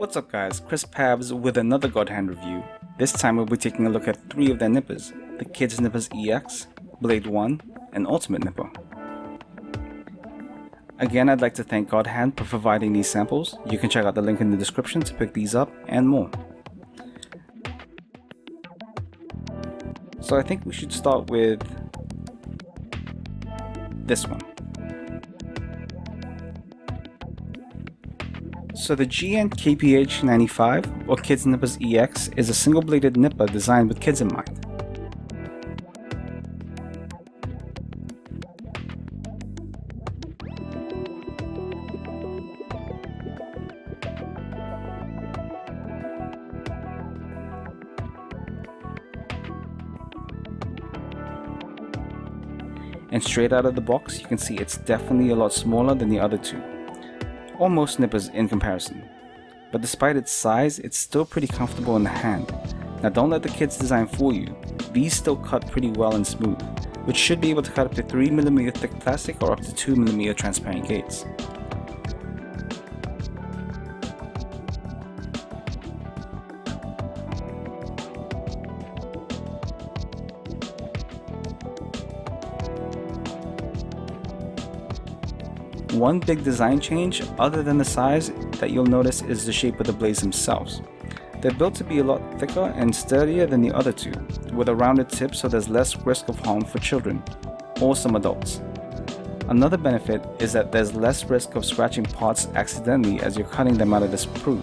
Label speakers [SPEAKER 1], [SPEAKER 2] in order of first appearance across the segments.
[SPEAKER 1] What's up guys, Chris Pabz with another Godhand review. This time we'll be taking a look at 3 of their nippers, the Kids Nippers EX, Blade 1, and Ultimate Nipper. Again, I'd like to thank Godhand for providing these samples. You can check out the link in the description to pick these up and more. So I think we should start with this one. So the KPN-95 or Kids Nippers EX is a single-bladed nipper designed with kids in mind. And straight out of the box, you can see it's definitely a lot smaller than the other two, or most nippers in comparison. But despite its size, it's still pretty comfortable in the hand. Now don't let the kids design fool you. These still cut pretty well and smooth, which should be able to cut up to 3mm thick plastic or up to 2mm transparent gates. One big design change, other than the size, that you'll notice is the shape of the blades themselves. They're built to be a lot thicker and sturdier than the other two, with a rounded tip so there's less risk of harm for children, or some adults. Another benefit is that there's less risk of scratching parts accidentally as you're cutting them out of the sprue.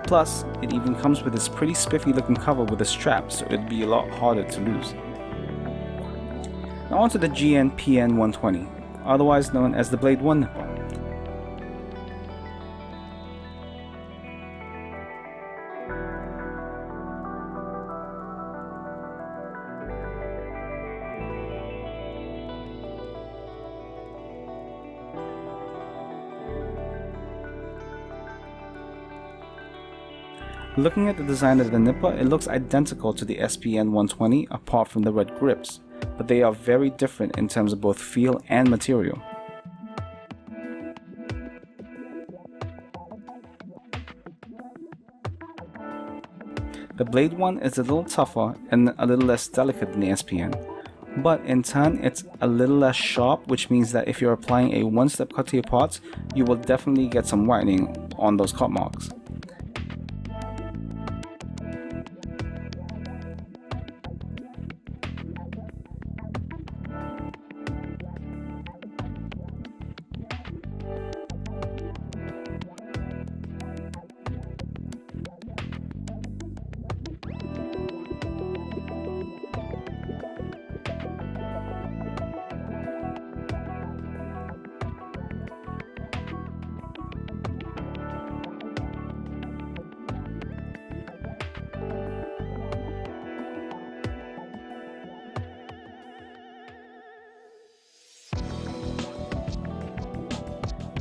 [SPEAKER 1] Plus, it even comes with this pretty spiffy looking cover with a strap, so it'd be a lot harder to lose. Now onto the PN-120, otherwise known as the Blade 1 nipper. Looking at the design of the nipper, it looks identical to the SPN-120 apart from the red grips, but they are very different in terms of both feel and material. The Blade 1 is a little tougher and a little less delicate than the SPN, but in turn it's a little less sharp, which means that if you're applying a one-step cut to your parts, you will definitely get some whitening on those cut marks.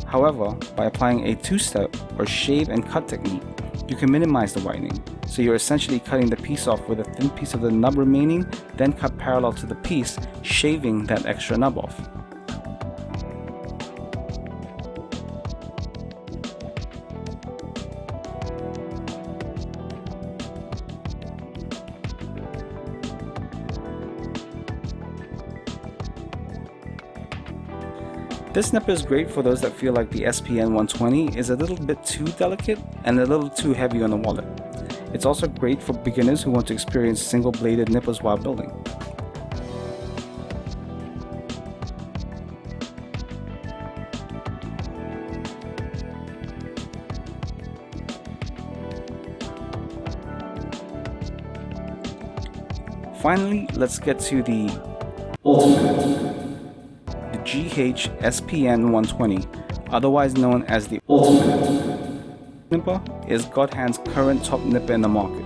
[SPEAKER 1] However, by applying a two-step or shave and cut technique, you can minimize the whitening. So you're essentially cutting the piece off with a thin piece of the nub remaining, then cut parallel to the piece, shaving that extra nub off. This nipper is great for those that feel like the SPN-120 is a little bit too delicate and a little too heavy on the wallet. It's also great for beginners who want to experience single-bladed nippers while building. Finally, let's get to the ultimate. The GH SPN-120, otherwise known as the ultimate nipper, is Godhand's current top nipper in the market.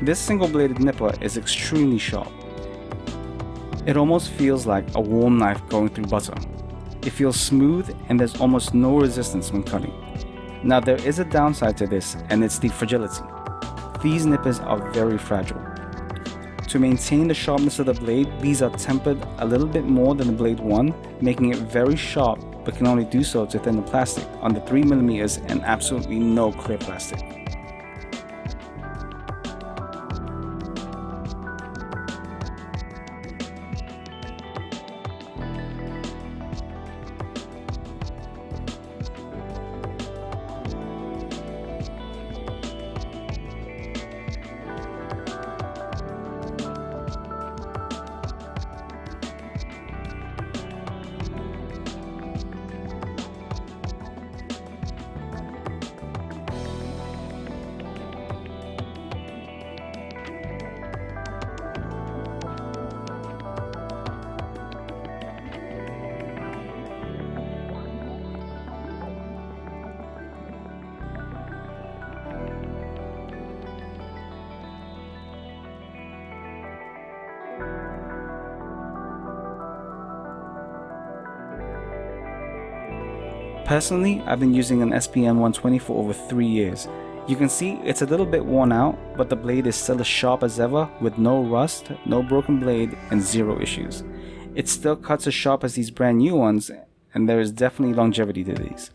[SPEAKER 1] This single-bladed nipper is extremely sharp. It almost feels like a warm knife going through butter. It feels smooth and there's almost no resistance when cutting. Now there is a downside to this, and it's the fragility. These nippers are very fragile. To maintain the sharpness of the blade, these are tempered a little bit more than the Blade 1, making it very sharp, but can only do so to thin the plastic under 3mm and absolutely no clear plastic. Personally, I've been using an SPN-120 for over 3 years. You can see it's a little bit worn out, but the blade is still as sharp as ever with no rust, no broken blade, and zero issues. It still cuts as sharp as these brand new ones, and there is definitely longevity to these.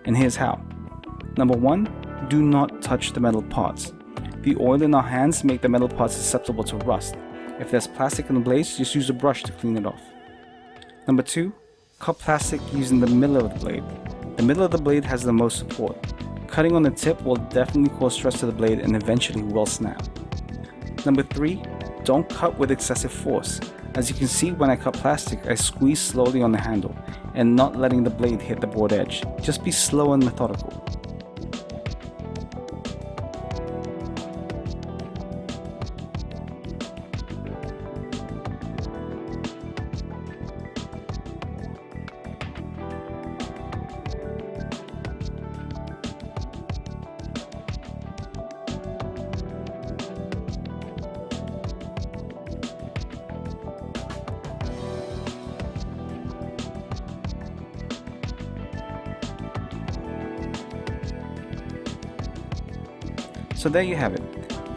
[SPEAKER 1] And here's how. Number 1, do not touch the metal parts. The oil in our hands make the metal parts susceptible to rust. If there's plastic in the blades, just use a brush to clean it off. Number 2, cut plastic using the middle of the blade. The middle of the blade has the most support. Cutting on the tip will definitely cause stress to the blade and eventually will snap. Number 3, don't cut with excessive force. As you can see, when I cut plastic, I squeeze slowly on the handle and not letting the blade hit the board edge. Just be slow and methodical. So there you have it,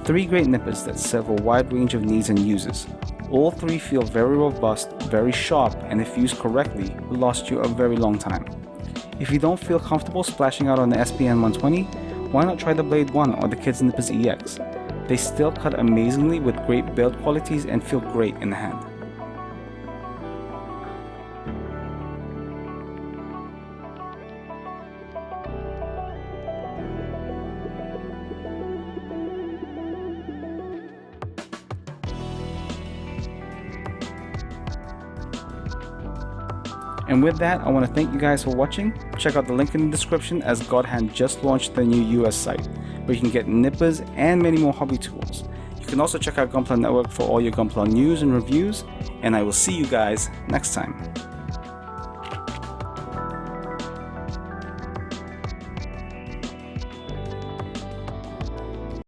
[SPEAKER 1] 3 great nippers that serve a wide range of needs and uses. All 3 feel very robust, very sharp, and if used correctly, will last you a very long time. If you don't feel comfortable splashing out on the SPN-120, why not try the Blade 1 or the Kids Nippers EX? They still cut amazingly with great build qualities and feel great in the hand. And with that, I want to thank you guys for watching. Check out the link in the description as Godhand just launched their new US site, where you can get nippers and many more hobby tools. You can also check out Gunpla Network for all your Gunpla news and reviews, and I will see you guys next time.